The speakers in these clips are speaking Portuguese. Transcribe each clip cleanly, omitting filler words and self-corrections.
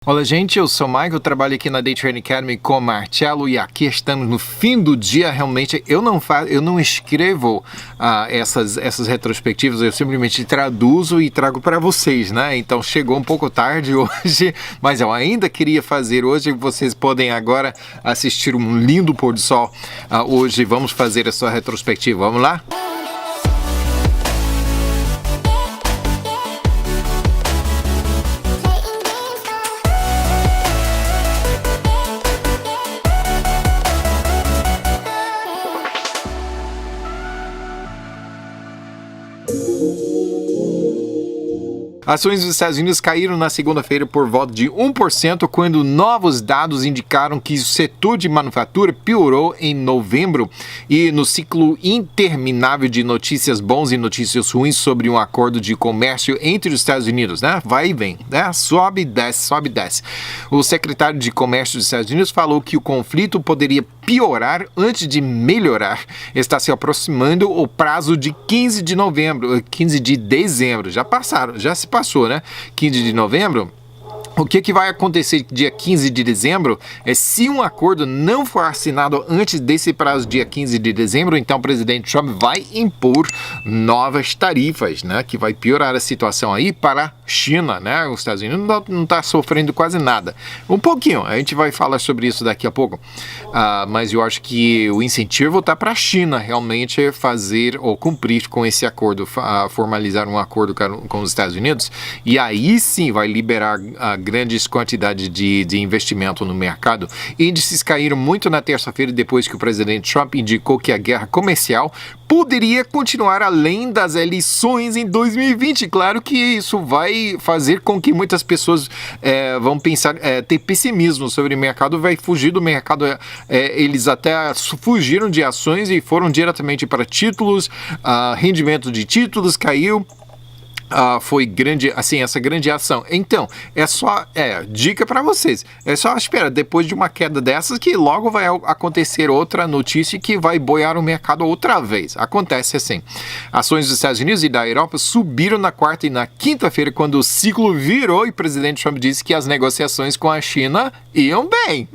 Olá, gente, eu sou o Michael, trabalho aqui na Day Trading Academy com o Marcelo e aqui estamos no fim do dia. Realmente, eu não escrevo essas retrospectivas, eu simplesmente traduzo e trago para vocês, né? Então, chegou um pouco tarde hoje, mas eu ainda queria fazer hoje. Vocês podem agora assistir um lindo pôr do sol. Hoje vamos fazer a sua retrospectiva. Vamos lá? Ações dos Estados Unidos caíram na segunda-feira por volta de 1%, quando novos dados indicaram que o setor de manufatura piorou em novembro. E no ciclo interminável de notícias bons e notícias ruins sobre um acordo de comércio entre os Estados Unidos, né? Vai e vem, né? Sobe e desce, sobe e desce. O secretário de Comércio dos Estados Unidos falou que o conflito poderia piorar antes de melhorar. Está se aproximando o prazo de 15 de dezembro. Já se passou, né? 15 de novembro. O que vai acontecer dia 15 de dezembro é se um acordo não for assinado antes desse prazo, dia 15 de dezembro, então o presidente Trump vai impor novas tarifas, né, que vai piorar a situação aí para a China, né? Os Estados Unidos não está sofrendo quase nada. Um pouquinho, a gente vai falar sobre isso daqui a pouco, mas eu acho que o incentivo está para a China realmente fazer ou cumprir com esse acordo, formalizar um acordo com os Estados Unidos, e aí sim vai liberar grandes quantidades de investimento no mercado. Índices caíram muito na terça-feira depois que o presidente Trump indicou que a guerra comercial poderia continuar além das eleições em 2020. Claro que isso vai fazer com que muitas pessoas vão pensar, ter pessimismo sobre o mercado, vai fugir do mercado. Eles até fugiram de ações e foram diretamente para títulos, rendimento de títulos caiu. Foi grande, assim, essa grande ação. Então, dica para vocês, é só esperar depois de uma queda dessas que logo vai acontecer outra notícia que vai boiar o mercado outra vez. Acontece assim. Ações dos Estados Unidos e da Europa subiram na quarta e na quinta-feira quando o ciclo virou e o presidente Trump disse que as negociações com a China iam bem.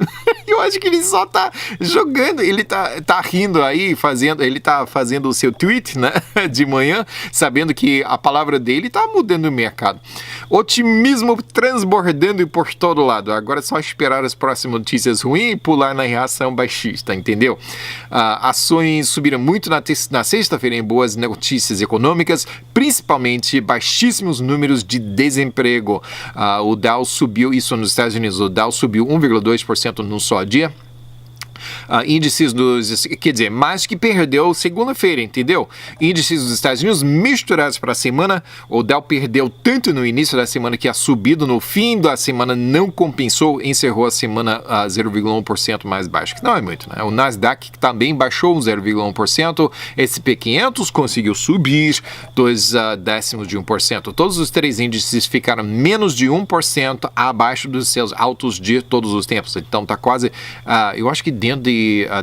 Eu acho que ele só tá jogando, ele tá rindo aí, ele tá fazendo o seu tweet, né, de manhã, sabendo que a palavra dele tá mudando o mercado. Otimismo transbordando por todo lado. Agora é só esperar as próximas notícias ruins e pular na reação baixista, entendeu? Ações subiram muito na sexta-feira em boas notícias econômicas, principalmente baixíssimos números de desemprego. O Dow subiu, isso nos Estados Unidos, o Dow subiu 1,2% num só dia. Índices mais que perdeu segunda-feira, entendeu? Índices dos Estados Unidos misturados para a semana. O Dow perdeu tanto no início da semana que a subida no fim da semana não compensou, encerrou a semana a 0,1% mais baixo, que não é muito, né? O Nasdaq também baixou 0,1%, S&P 500 conseguiu subir 0,2%. Todos os três índices ficaram menos de 1% abaixo dos seus altos de todos os tempos. Então tá quase, eu acho que dentro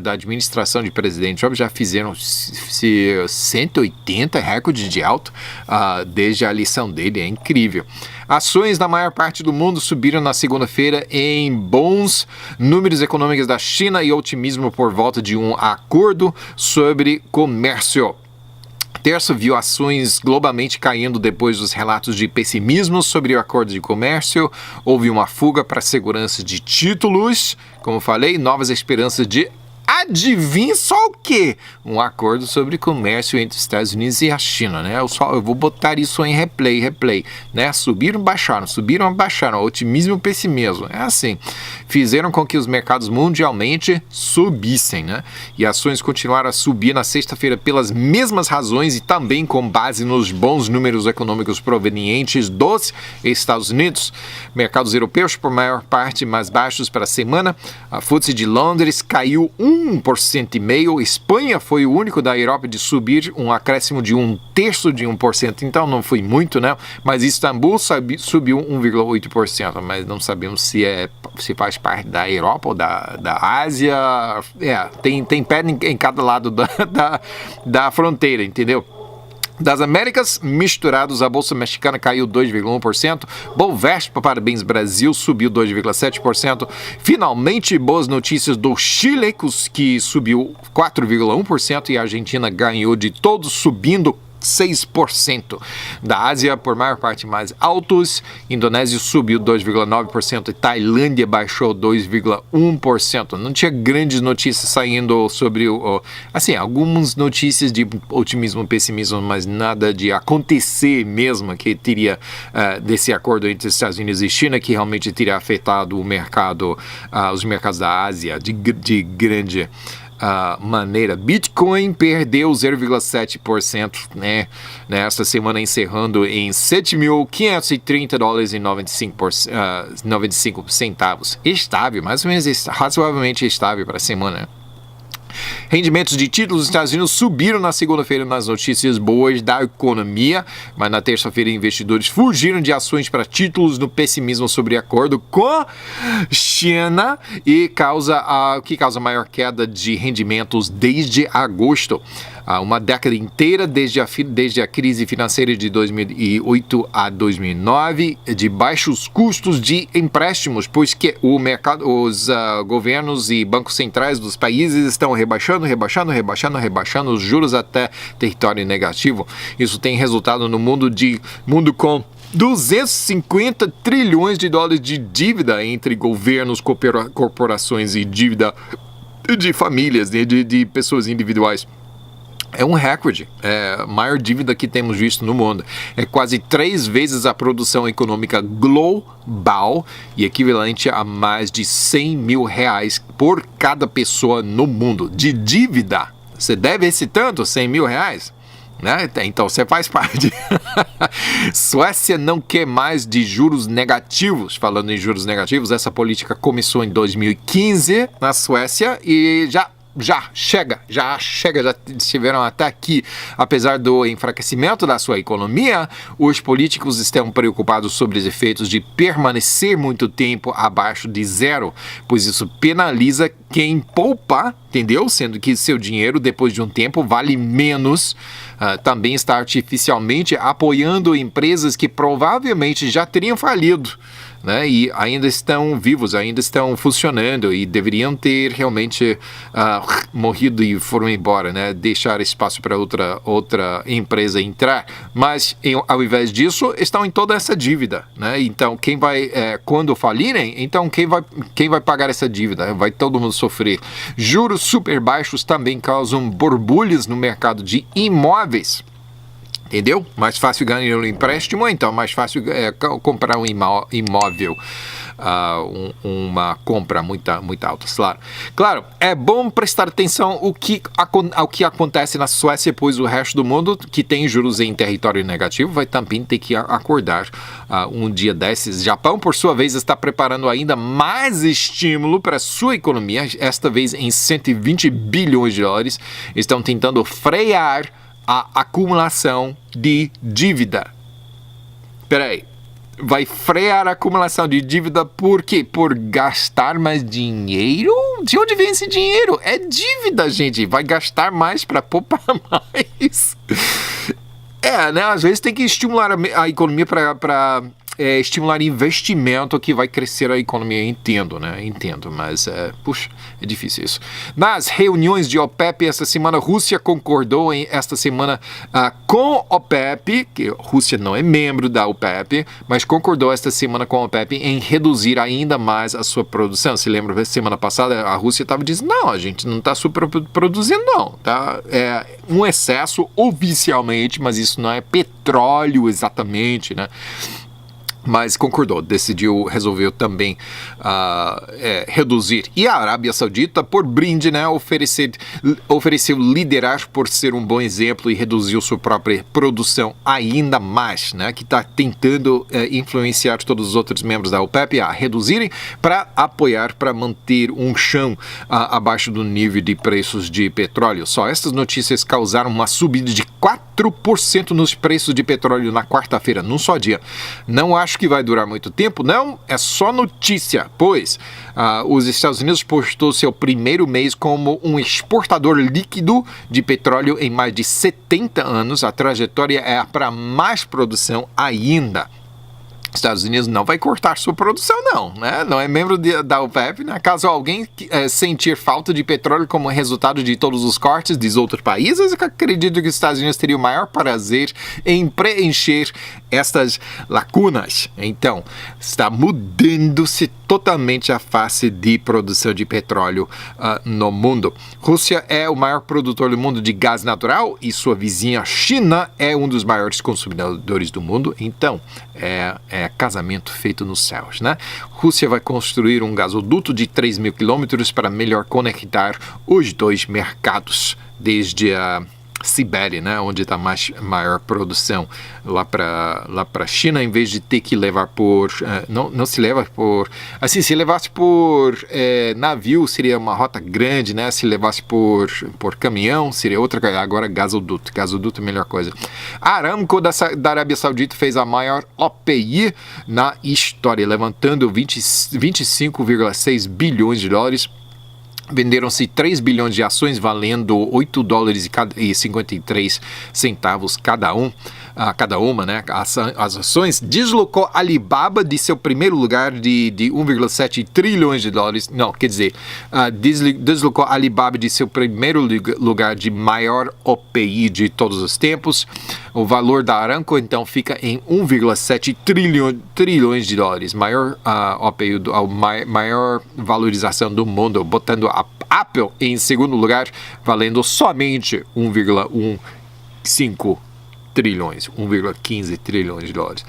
da administração de presidente Trump já fizeram 180 recordes de alto desde a eleição dele, é incrível. Ações na maior parte do mundo subiram na segunda-feira em bons números econômicos da China e otimismo por volta de um acordo sobre comércio. Terça viu ações globalmente caindo depois dos relatos de pessimismo sobre o acordo de comércio. Houve uma fuga para a segurança de títulos, como falei, novas esperanças de adivinha só o quê? Um acordo sobre comércio entre os Estados Unidos e a China, né? Eu vou botar isso em replay, né? Subiram, baixaram, otimismo e pessimismo, é assim. Fizeram com que os mercados mundialmente subissem, né? E ações continuaram a subir na sexta-feira pelas mesmas razões e também com base nos bons números econômicos provenientes dos Estados Unidos. Mercados europeus, por maior parte, mais baixos para a semana. A FTSE de Londres caiu 1,5%. Espanha foi o único da Europa de subir um acréscimo de 0,1%, então não foi muito, né? Mas Istambul subiu 1,8%, mas não sabemos se faz parte da Europa ou da Ásia. Tem pedra em cada lado da fronteira, entendeu? Das Américas, misturados, a Bolsa Mexicana caiu 2,1%, Bovespa, parabéns Brasil, subiu 2,7%. Finalmente, boas notícias do Chile, que subiu 4,1%, e a Argentina ganhou de todos, subindo 6%. Da Ásia, por maior parte, mais altos. Indonésia subiu 2,9% e Tailândia baixou 2,1%. Não tinha grandes notícias saindo sobre algumas notícias de otimismo e pessimismo, mas nada de acontecer mesmo que teria desse acordo entre Estados Unidos e China, que realmente teria afetado o mercado, os mercados da Ásia de grande maneira. Bitcoin perdeu 0,7%, né? Nesta semana, encerrando em $7.530,95. Estável, mais ou menos razoavelmente estável para a semana, né? Rendimentos de títulos dos Estados Unidos subiram na segunda-feira nas notícias boas da economia, mas na terça-feira investidores fugiram de ações para títulos no pessimismo sobre acordo com China e que causa maior queda de rendimentos desde agosto. Uma década inteira desde a crise financeira de 2008 a 2009, de baixos custos de empréstimos, pois que os governos e bancos centrais dos países estão rebaixando os juros até território negativo. Isso tem resultado no mundo com 250 trilhões de dólares de dívida entre governos, corporações e dívida de famílias, de pessoas individuais. É um recorde, a maior dívida que temos visto no mundo. É quase 3 vezes a produção econômica global e equivalente a mais de R$100 mil por cada pessoa no mundo. De dívida, você deve esse tanto, R$100 mil? Né? Então você faz parte. Suécia não quer mais de juros negativos. Falando em juros negativos, essa política começou em 2015 na Suécia e já chega, já estiveram até aqui. Apesar do enfraquecimento da sua economia, os políticos estão preocupados sobre os efeitos de permanecer muito tempo abaixo de zero, pois isso penaliza quem poupa, entendeu? Sendo que seu dinheiro, depois de um tempo, vale menos. Também está artificialmente apoiando empresas que provavelmente já teriam falido, né? E ainda estão vivos, ainda estão funcionando e deveriam ter realmente morrido e foram embora, né? Deixar espaço para outra empresa entrar, mas ao invés disso estão em toda essa dívida, né? Então quando falirem, então quem vai pagar essa dívida? Vai todo mundo sofrer. Juros super baixos também causam borbulhas no mercado de imóveis. Entendeu? Mais fácil ganhar um empréstimo, então mais fácil comprar um imóvel. Uma compra muito alta, claro. É bom prestar atenção ao que acontece na Suécia, pois o resto do mundo que tem juros em território negativo vai também ter que acordar um dia desses. Japão, por sua vez, está preparando ainda mais estímulo para a sua economia, esta vez em 120 bilhões de dólares. Estão tentando frear a acumulação de dívida. Peraí. Vai frear a acumulação de dívida por quê? Por gastar mais dinheiro? De onde vem esse dinheiro? É dívida, gente. Vai gastar mais para poupar mais. Né? Às vezes tem que estimular a economia para estimular investimento que vai crescer a economia. Entendo, mas é difícil isso. Nas reuniões de OPEP esta semana, a Rússia concordou com a OPEP, que a Rússia não é membro da OPEP, mas concordou esta semana com a OPEP em reduzir ainda mais a sua produção. Se lembra, semana passada a Rússia estava dizendo, não, a gente não está superproduzindo não, tá? É um excesso oficialmente, mas isso não é petróleo exatamente, né? Mas resolveu também reduzir. E a Arábia Saudita, por brinde, né, ofereceu liderar por ser um bom exemplo e reduziu sua própria produção ainda mais, né, que está tentando influenciar todos os outros membros da OPEP a reduzirem para apoiar, para manter um chão abaixo do nível de preços de petróleo. Só estas notícias causaram uma subida de 4% nos preços de petróleo na quarta-feira, num só dia. Não acho acho que vai durar muito tempo. Não, é só notícia, pois os Estados Unidos postou seu primeiro mês como um exportador líquido de petróleo em mais de 70 anos. A trajetória é para mais produção ainda. Estados Unidos não vai cortar sua produção, não, né? Não é membro da OPEP, né? Caso alguém sentir falta de petróleo como resultado de todos os cortes dos outros países, eu acredito que os Estados Unidos teriam o maior prazer em preencher estas lacunas. Então, está mudando-se totalmente a face de produção de petróleo no mundo. Rússia é o maior produtor do mundo de gás natural e sua vizinha China é um dos maiores consumidores do mundo. Então, é casamento feito nos céus, né? Rússia vai construir um gasoduto de 3.000 quilômetros para melhor conectar os dois mercados, desde a Sibéria, né, onde está maior produção, lá para China, em vez de ter que levar por não se leva por assim, se levasse por navio seria uma rota grande, né? Se levasse por caminhão seria outra. Agora gasoduto é a melhor coisa. A Aramco da Arábia Saudita fez a maior OPI na história, levantando 25,6 bilhões de dólares. Venderam-se 3 bilhões de ações, valendo $8,53 cada uma, né? As ações deslocou Alibaba de seu primeiro lugar de 1,7 trilhões de dólares. Não, quer dizer, deslocou Alibaba de seu primeiro lugar de maior OPI de todos os tempos. O valor da Aramco, então, fica em 1,7 trilhões de dólares. Maior OPI, maior valorização do mundo, botando a Apple em segundo lugar, valendo somente 1,15 trilhões de dólares.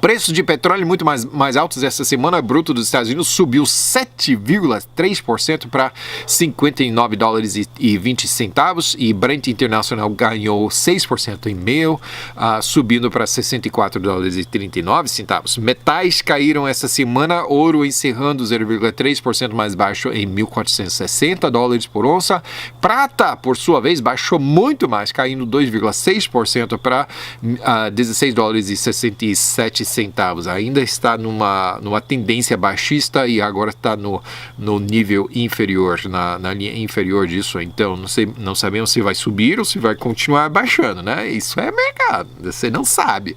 Preços de petróleo muito mais altos essa semana. Bruto dos Estados Unidos subiu 7,3% para $59,20 e Brent Internacional ganhou 6,5%, subindo para $64,39. Metais caíram essa semana, ouro encerrando 0,3% mais baixo em $1.460 por onça. Prata, por sua vez, baixou muito mais, caindo 2,6% para $16,67. Ainda está numa tendência baixista e agora está no nível inferior, na linha inferior disso. Então não sabemos se vai subir ou se vai continuar baixando, né? Isso é mercado, você não sabe.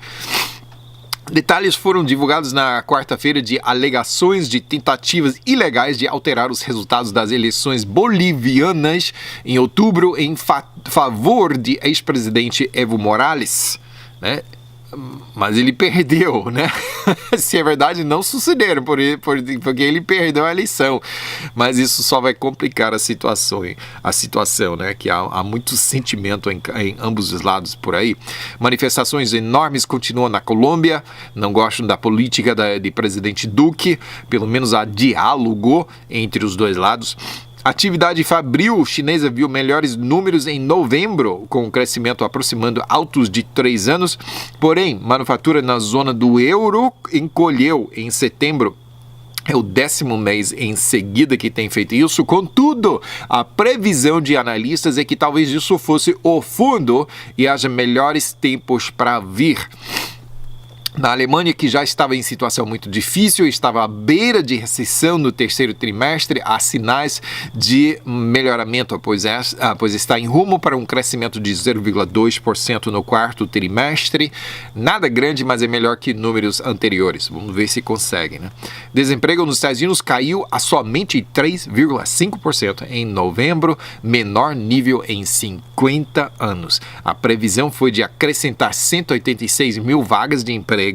Detalhes foram divulgados na quarta-feira de alegações de tentativas ilegais de alterar os resultados das eleições bolivianas em outubro em favor de ex-presidente Evo Morales, né? Mas ele perdeu, né? Se é verdade, não sucederam, porque ele perdeu a eleição. Mas isso só vai complicar a situação, né? Que há muito sentimento em ambos os lados por aí. Manifestações enormes continuam na Colômbia. Não gostam da política de presidente Duque. Pelo menos há diálogo entre os dois lados. A atividade fabril chinesa viu melhores números em novembro, com o crescimento aproximando altos de 3 anos. Porém, manufatura na zona do euro encolheu em setembro. É o 10º mês em seguida que tem feito isso. Contudo, a previsão de analistas é que talvez isso fosse o fundo e haja melhores tempos para vir. Na Alemanha, que já estava em situação muito difícil, estava à beira de recessão no terceiro trimestre, há sinais de melhoramento, pois está em rumo para um crescimento de 0,2% no quarto trimestre. Nada grande, mas é melhor que números anteriores. Vamos ver se consegue, né? Desemprego nos Estados Unidos caiu a somente 3,5% em novembro, menor nível em 50 anos. A previsão foi de acrescentar 186 mil vagas de emprego,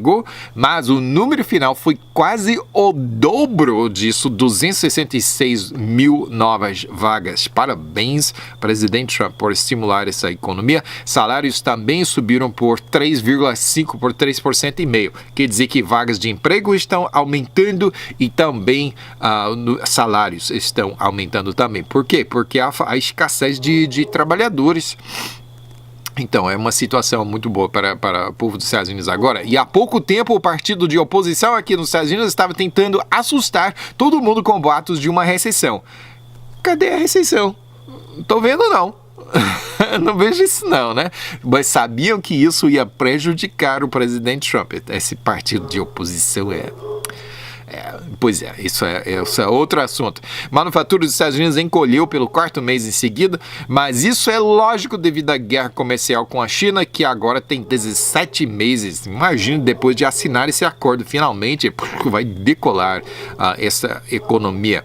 mas o número final foi quase o dobro disso, 266 mil novas vagas. Parabéns, presidente Trump, por estimular essa economia. Salários também subiram por 3,5%. Quer dizer que vagas de emprego estão aumentando e também salários estão aumentando também. Por quê? Porque há escassez de trabalhadores. Então, é uma situação muito boa para o povo dos Estados Unidos agora. E há pouco tempo, o partido de oposição aqui nos Estados Unidos estava tentando assustar todo mundo com boatos de uma recessão. Cadê a recessão? Não tô vendo, não. Não vejo isso não, né? Mas sabiam que isso ia prejudicar o presidente Trump. Esse partido de oposição pois é, isso é outro assunto. Manufatura dos Estados Unidos encolheu pelo quarto mês em seguida, mas isso é lógico devido à guerra comercial com a China, que agora tem 17 meses. Imagine depois de assinar esse acordo, finalmente vai decolar essa economia.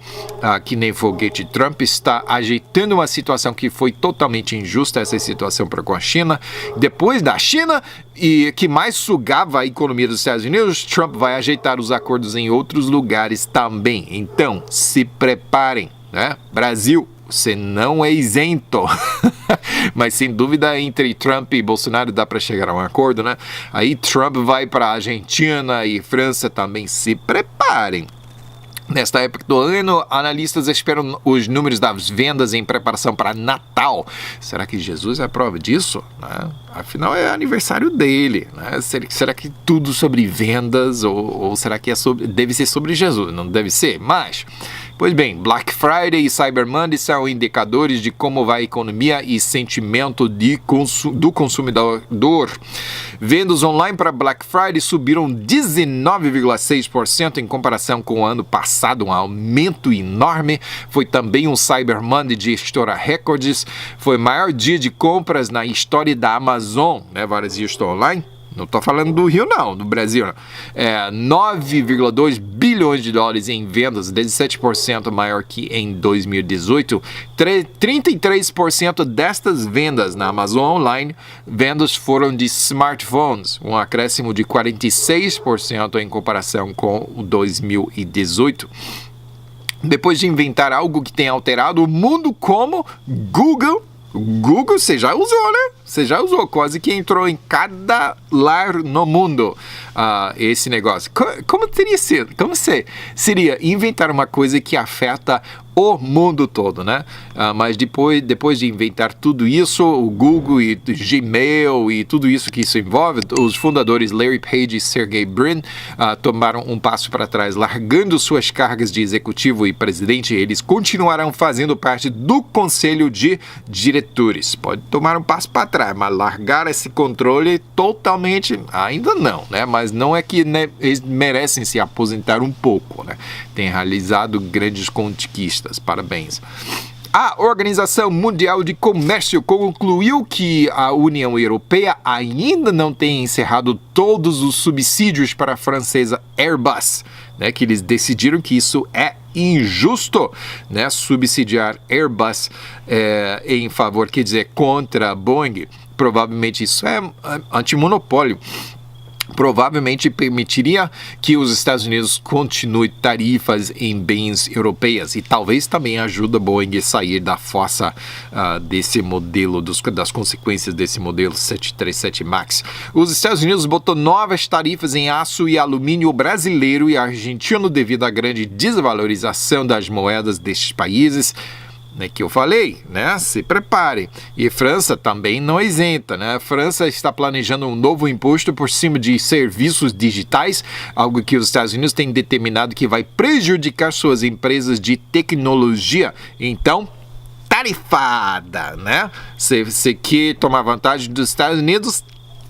Que nem foguete. Trump está ajeitando uma situação que foi totalmente injusta, essa situação com a China. Depois da China, e que mais sugava a economia dos Estados Unidos, Trump vai ajeitar os acordos em outros lugares também. Então, se preparem, né? Brasil, você não é isento. Mas sem dúvida entre Trump e Bolsonaro dá para chegar a um acordo, né? Aí Trump vai para a Argentina e França também, se preparem. Nesta época do ano, analistas esperam os números das vendas em preparação para Natal. Será que Jesus é a prova disso? Né? Afinal, é aniversário dele. Né? Será que tudo sobre vendas ou será que deve ser sobre Jesus? Não deve ser, mas... Pois bem, Black Friday e Cyber Monday são indicadores de como vai a economia e sentimento do consumidor. Vendas online para Black Friday subiram 19,6% em comparação com o ano passado, um aumento enorme. Foi também um Cyber Monday de estourar recordes. Foi o maior dia de compras na história da Amazon, né? Vários dias estão online. Não estou falando do Rio, não, do Brasil. Não. 9,2 bilhões de dólares em vendas, 17% maior que em 2018. 33% destas vendas na Amazon Online, vendas foram de smartphones, um acréscimo de 46% em comparação com o 2018. Depois de inventar algo que tem alterado o mundo como Google, você já usou, né? Você já usou, quase que entrou em cada lar no mundo esse negócio. Como seria inventar uma coisa que afeta o mundo todo, né? Mas depois de inventar tudo isso, o Google e o Gmail e tudo isso que isso envolve, os fundadores Larry Page e Sergey Brin tomaram um passo para trás, largando suas cargas de executivo e presidente. Eles continuarão fazendo parte do conselho de diretores. Pode tomar um passo para trás, mas largar esse controle totalmente, ainda não, né? Mas não é que, né, eles merecem se aposentar um pouco, né? Tem realizado grandes conquistas. Parabéns. A Organização Mundial de Comércio concluiu que a União Europeia ainda não tem encerrado todos os subsídios para a francesa Airbus, né, que eles decidiram que isso é injusto, né, subsidiar Airbus em favor, quer dizer, contra a Boeing. Provavelmente isso é antimonopólio. Provavelmente permitiria que os Estados Unidos continue tarifas em bens europeias e talvez também ajude a Boeing a sair da fossa desse modelo, das consequências desse modelo 737 MAX. Os Estados Unidos botou novas tarifas em aço e alumínio brasileiro e argentino devido à grande desvalorização das moedas destes países. Que eu falei, né? Se preparem. E França também não é isenta, né? A França está planejando um novo imposto por cima de serviços digitais, algo que os Estados Unidos têm determinado que vai prejudicar suas empresas de tecnologia. Então, tarifada, né? Você quer tomar vantagem dos Estados Unidos?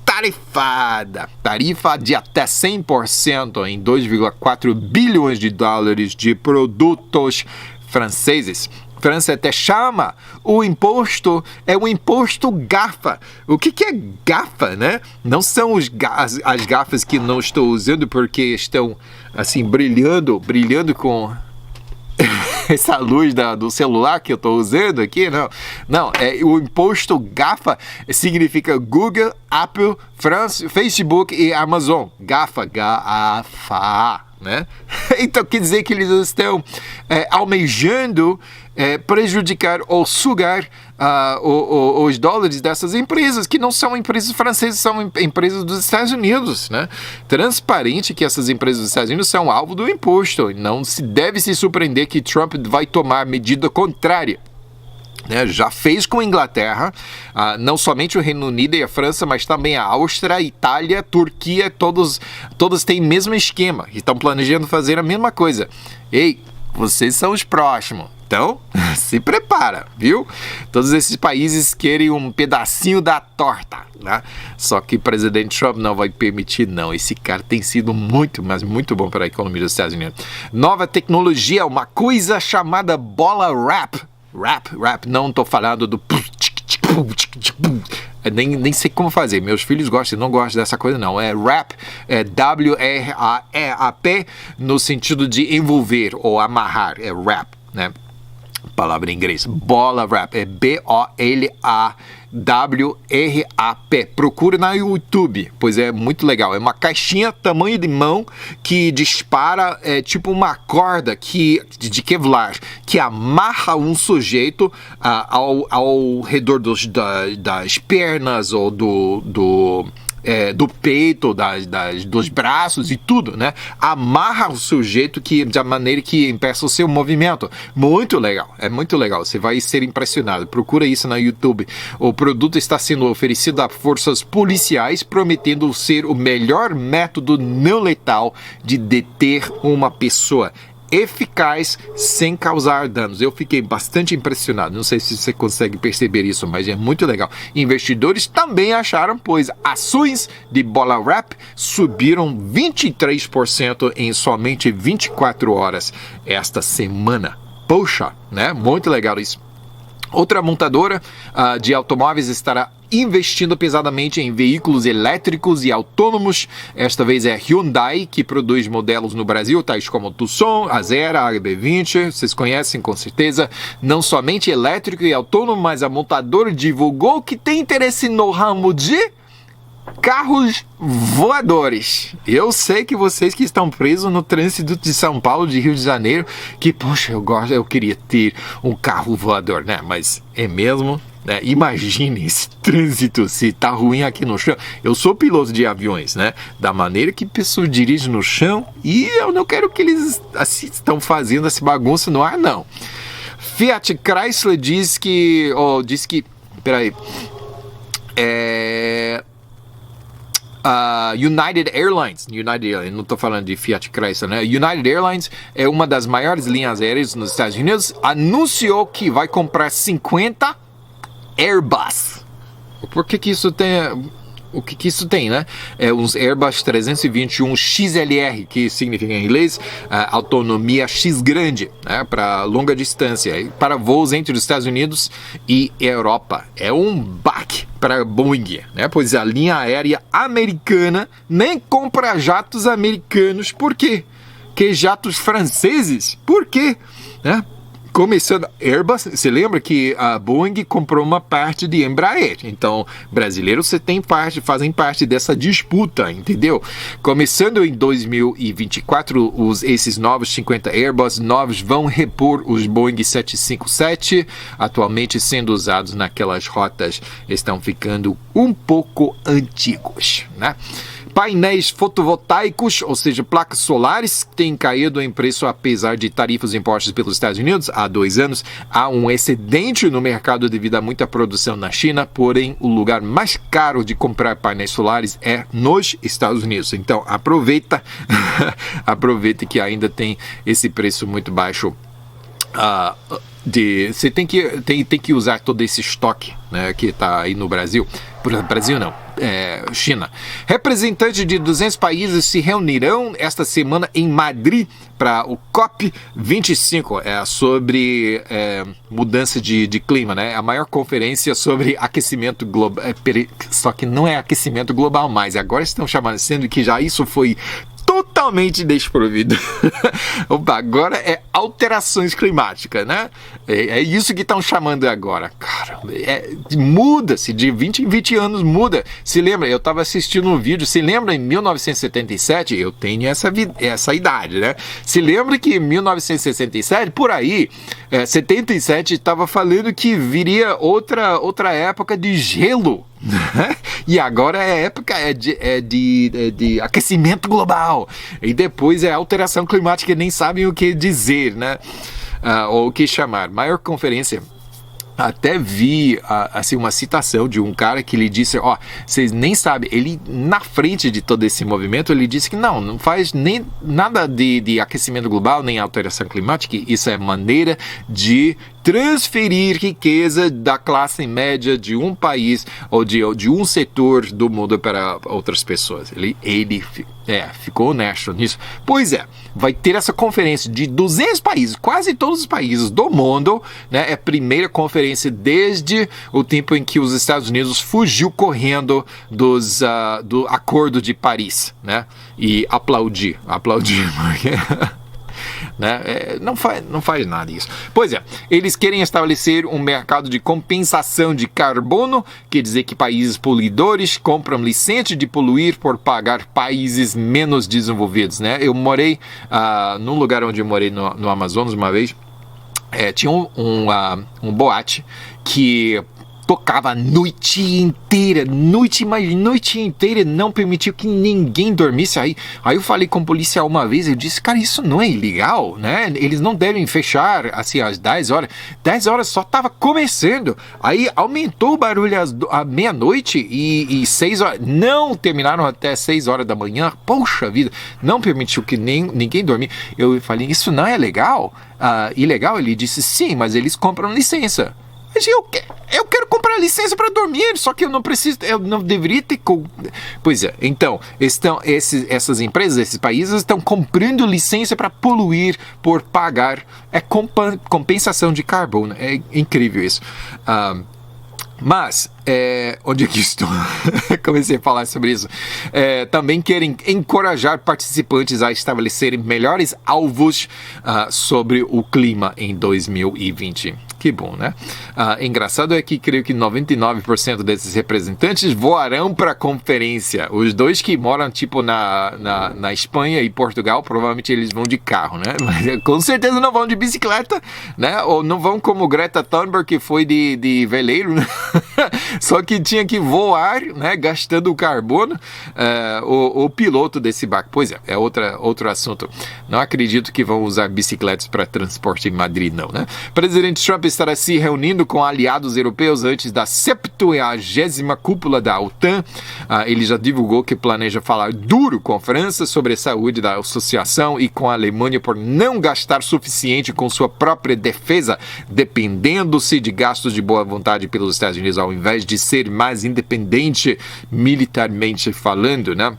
Tarifada. Tarifa de até 100% em 2,4 bilhões de dólares de produtos franceses. França até chama o imposto, o imposto GAFA. O que é GAFA, né? Não são as gafas que não estou usando porque estão assim brilhando com essa luz do celular que eu estou usando aqui, não, o imposto GAFA significa Google, Apple, Facebook e Amazon. GAFA, G-A-F-A, né? Então quer dizer que eles estão almejando prejudicar ou sugar os dólares dessas empresas, que não são empresas francesas, são empresas dos Estados Unidos, né? Transparente que essas empresas dos Estados Unidos são alvo do imposto. Não se deve se surpreender que Trump vai tomar medida contrária. Já fez com a Inglaterra, não somente o Reino Unido e a França, mas também a Áustria, a Itália, a Turquia, todos têm o mesmo esquema e estão planejando fazer a mesma coisa. Ei, vocês são os próximos. Então, se prepara, viu? Todos esses países querem um pedacinho da torta, né? Só que o presidente Trump não vai permitir, não. Esse cara tem sido muito, mas muito bom para a economia dos Estados Unidos. Nova tecnologia, uma coisa chamada bola wrap. Wrap, não tô falando do... Nem sei como fazer. Meus filhos gostam, não gostam dessa coisa, não. É wrap, é W-R-A-P, no sentido de envolver ou amarrar. É wrap, né? Palavra em inglês. Bola wrap. É B-O-L-A-W-R-A-P. Procure na YouTube, pois é muito legal. É uma caixinha tamanho de mão que dispara, tipo uma corda de Kevlar, que amarra um sujeito ao redor das pernas ou do peito, dos braços e tudo, né? Amarra o sujeito da maneira que impeça o seu movimento. Muito legal, é muito legal. Você vai ser impressionado. Procura isso no YouTube. O produto está sendo oferecido a forças policiais, prometendo ser o melhor método não letal de deter uma pessoa. Eficaz sem causar danos. Eu fiquei bastante impressionado. Não sei se você consegue perceber isso, mas é muito legal. Investidores também acharam, pois ações de bola wrap subiram 23% em somente 24 horas esta semana. Poxa, né? Muito legal isso. Outra montadora de automóveis estará investindo pesadamente em veículos elétricos e autônomos. Esta vez é a Hyundai, que produz modelos no Brasil, tais como o Tucson, a Zera, a HB20. Vocês conhecem com certeza. Não somente elétrico e autônomo, mas a montadora divulgou que tem interesse no ramo de carros voadores. Eu sei que vocês que estão presos no trânsito de São Paulo, de Rio de Janeiro, que, poxa, eu queria ter um carro voador, né? Mas é mesmo, né? Imagine esse trânsito, se tá ruim aqui no chão. Eu sou piloto de aviões, né? Da maneira que pessoas dirigem no chão, e eu não quero que eles estão fazendo essa bagunça no ar, não. Fiat Chrysler diz que... Peraí. United Airlines, não estou falando de Fiat Chrysler, né? United Airlines é uma das maiores linhas aéreas nos Estados Unidos, anunciou que vai comprar 50 Airbus. Por que isso tem... O que isso tem, né? Uns Airbus 321 XLR, que significa em inglês autonomia X grande, né? Para longa distância, para voos entre os Estados Unidos e Europa. É um baque para Boeing, né? Pois a linha aérea americana nem compra jatos americanos. Por quê? Que jatos franceses? Por quê? Né? Começando, Airbus, você lembra que a Boeing comprou uma parte de Embraer, então brasileiros fazem parte dessa disputa, entendeu? Começando em 2024, esses novos 50 Airbus novos vão repor os Boeing 757, atualmente sendo usados naquelas rotas, estão ficando um pouco antigos, né? Painéis fotovoltaicos, ou seja, placas solares, têm caído em preço apesar de tarifas impostas pelos Estados Unidos há 2 anos. Há um excedente no mercado devido a muita produção na China, porém o lugar mais caro de comprar painéis solares é nos Estados Unidos. Então aproveita, aproveita que ainda tem esse preço muito baixo. Você tem que usar todo esse estoque, né, que está aí no Brasil. Brasil não, China. Representantes de 200 países se reunirão esta semana em Madrid para o COP25, sobre mudança de clima, né? A maior conferência sobre aquecimento global, só que não é aquecimento global mais, agora estão chamando, sendo que já isso foi totalmente desprovido. Agora é alterações climáticas, né? É isso que estão chamando agora. Cara, muda-se, de 20 em 20 anos muda. Se lembra, eu estava assistindo um vídeo, se lembra em 1977, eu tenho essa idade, né? Se lembra que em 1967, por aí, 77, estava falando que viria outra época de gelo. E agora é época de aquecimento global, e depois é alteração climática, nem sabem o que dizer, né? Ou o que chamar. Maior conferência Até vi assim, uma citação de um cara que ele disse, vocês nem sabem, ele na frente de todo esse movimento, ele disse que não faz nem nada de aquecimento global, nem alteração climática, isso é maneira de transferir riqueza da classe média de um país ou de um setor do mundo para outras pessoas. Ele ficou honesto nisso. Pois é, vai ter essa conferência de 200 países, quase todos os países do mundo, né? É a primeira conferência desde o tempo em que os Estados Unidos fugiu correndo do Acordo de Paris, né? E aplaudir porque... Né? Não faz nada isso. Pois é, eles querem estabelecer um mercado de compensação de carbono, quer dizer que países poluidores compram licença de poluir por pagar países menos desenvolvidos, né? Eu morei num lugar onde eu morei no Amazonas uma vez, tinha um boate que tocava a noite inteira, noite inteira, não permitiu que ninguém dormisse. Aí eu falei com o policial uma vez, eu disse, cara, isso não é ilegal, né? Eles não devem fechar, assim, às 10 horas. 10 horas só estava começando. Aí aumentou o barulho à meia-noite e 6 horas. Não terminaram até 6 horas da manhã. Poxa vida, não permitiu que ninguém dormisse. Eu falei, isso não é legal? Ilegal? Ele disse, sim, mas eles compram licença. Eu quero comprar licença para dormir, só que eu não deveria ter... Pois é, então, essas empresas, esses países estão comprando licença para poluir por pagar compensação de carbono. É incrível isso. Mas, onde é que estou? Comecei a falar sobre isso. Também querem encorajar participantes a estabelecerem melhores alvos sobre o clima em 2020. Que bom, né? Engraçado é que creio que 99% desses representantes voarão para a conferência. Os dois que moram tipo na Espanha e Portugal, provavelmente eles vão de carro, né? Mas, com certeza não vão de bicicleta, né? Ou não vão como Greta Thunberg, que foi de veleiro, né? Só que tinha que voar, né? Gastando o carbono. O piloto desse barco. Pois é outro assunto. Não acredito que vão usar bicicletas para transporte em Madrid, não, né? Presidente Trump estará se reunindo com aliados europeus antes da 70ª cúpula da OTAN. Ele já divulgou que planeja falar duro com a França sobre a saúde da associação e com a Alemanha por não gastar suficiente com sua própria defesa, dependendo-se de gastos de boa vontade pelos Estados Unidos, ao invés de ser mais independente militarmente falando, né?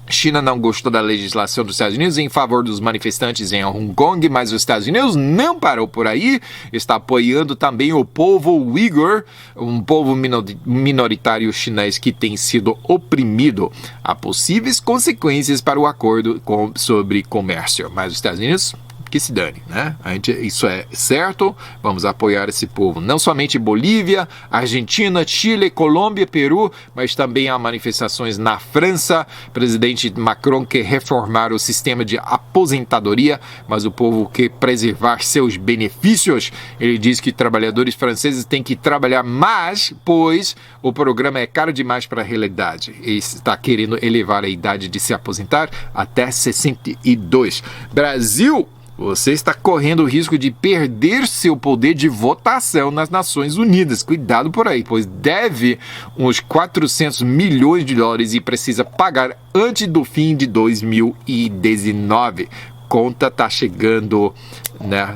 China não gostou da legislação dos Estados Unidos em favor dos manifestantes em Hong Kong, mas os Estados Unidos não parou por aí, está apoiando também o povo Uyghur, um povo minoritário chinês que tem sido oprimido. Há possíveis consequências para o acordo sobre comércio, mas os Estados Unidos... que se dane, né? Isso é certo, vamos apoiar esse povo. Não somente Bolívia, Argentina, Chile, Colômbia, Peru, mas também há manifestações na França. O presidente Macron quer reformar o sistema de aposentadoria, mas o povo quer preservar seus benefícios. Ele diz que trabalhadores franceses têm que trabalhar mais, pois o programa é caro demais para a realidade. Ele está querendo elevar a idade de se aposentar até 62. Brasil... Você está correndo o risco de perder seu poder de votação nas Nações Unidas. Cuidado por aí, pois deve uns 400 milhões de dólares e precisa pagar antes do fim de 2019. Conta está chegando, né?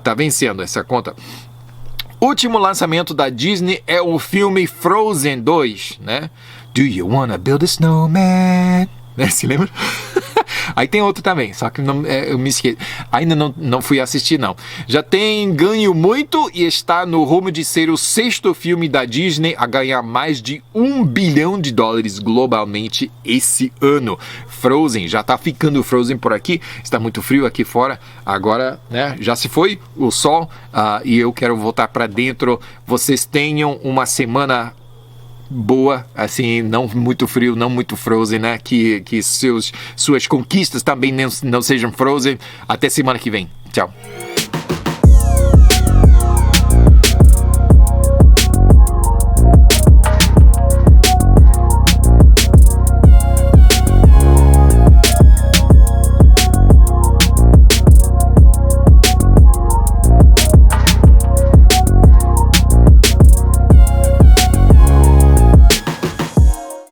Tá vencendo essa conta. Último lançamento da Disney é o filme Frozen 2, né? Do you wanna build a snowman? Né? Se lembra? Aí tem outro também, só que eu me esqueci. Ainda não fui assistir, não. Já tem ganho muito e está no rumo de ser o 6º filme da Disney a ganhar mais de $1 bilhão globalmente esse ano. Frozen, já tá ficando Frozen por aqui. Está muito frio aqui fora. Agora, né, já se foi o sol e eu quero voltar para dentro. Vocês tenham uma semana boa, assim, não muito frio, não muito Frozen, né? Que suas conquistas também não sejam Frozen. Até semana que vem. Tchau.